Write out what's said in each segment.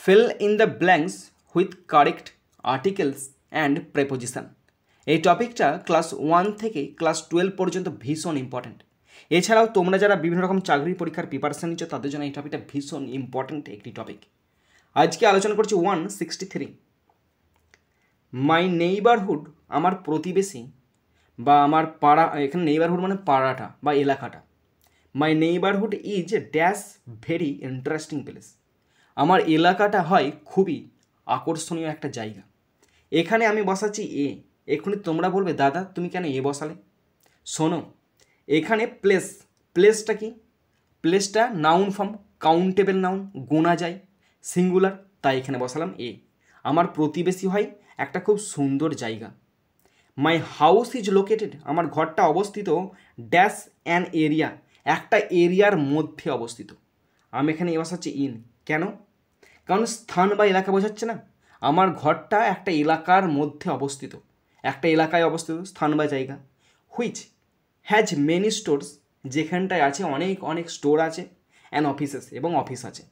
fill in the blanks with correct articles and preposition। এই টপিকটা class 1 থেকে class 12 পর্যন্ত ভীষণ ইম্পর্ট্যান্ট। এছাড়াও তোমরা যারা বিভিন্ন রকম চাকরির পরীক্ষার প্রিপারেশন নিচ্ছ তাদের জন্য এই টপিকটা ভীষণ ইম্পর্ট্যান্ট একটি টপিক। আজকে আলোচনা করছি 163। মাই নেইবারহুড, আমার প্রতিবেশী বা আমার পাড়া, এখানে নেইবারহুড মানে পাড়াটা বা এলাকাটা। My neighbourhood is dash very interesting place. আমার এলাকাটা হয় খুবই আকর্ষণীয় একটা জায়গা। এখানে আমি বসাচ্ছি এ। এক্ষুনি তোমরা বলবে দাদা তুমি কেন এ বসালে? শোনো, এখানে প্লেসটা কি? প্লেসটা নাউন ফর্ম, কাউন্টেবল নাউন, গোনা যায়, সিঙ্গুলার, তাই এখানে বসালাম এ। আমার প্রতিবেশী হয় একটা খুব সুন্দর জায়গা। মাই হাউস ইজ লোকেটেড, আমার ঘরটা অবস্থিত ড্যাশ অ্যান এরিয়া, একটা এরিয়ার মধ্যে অবস্থিত। আমি এখানে এ বসাচ্ছি ইন। কেন? কারণ স্থান বা এলাকা বোঝাচ্ছে না। আমার ঘরটা একটা এলাকার মধ্যে অবস্থিত, একটা এলাকায় অবস্থিত, স্থান বা জায়গা। হুইচ হ্যাজ মেনি স্টোরস, যেখানটায় আছে অনেক স্টোর আছে, অ্যান্ড অফিসেস, এবং অফিস আছে।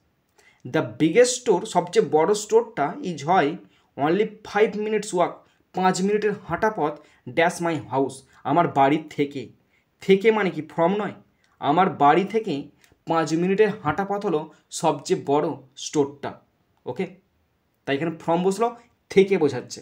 দ্য বিগেস্ট স্টোর, সবচেয়ে বড় স্টোরটা ইজ হয় অনলি 5 মিনিটস ওয়াক, 5 মিনিটের হাঁটা পথ, ড্যাশ মাই হাউস, আমার বাড়ির থেকে মানে কি ফ্রম নয়, আমার বাড়ি থেকে 5 মিনিটের হাঁটা পথ হলো সবচেয়ে বড় স্টোরটা। ওকে, তাই এখানে ফ্রম বসলো, থেকে বোঝাচ্ছে।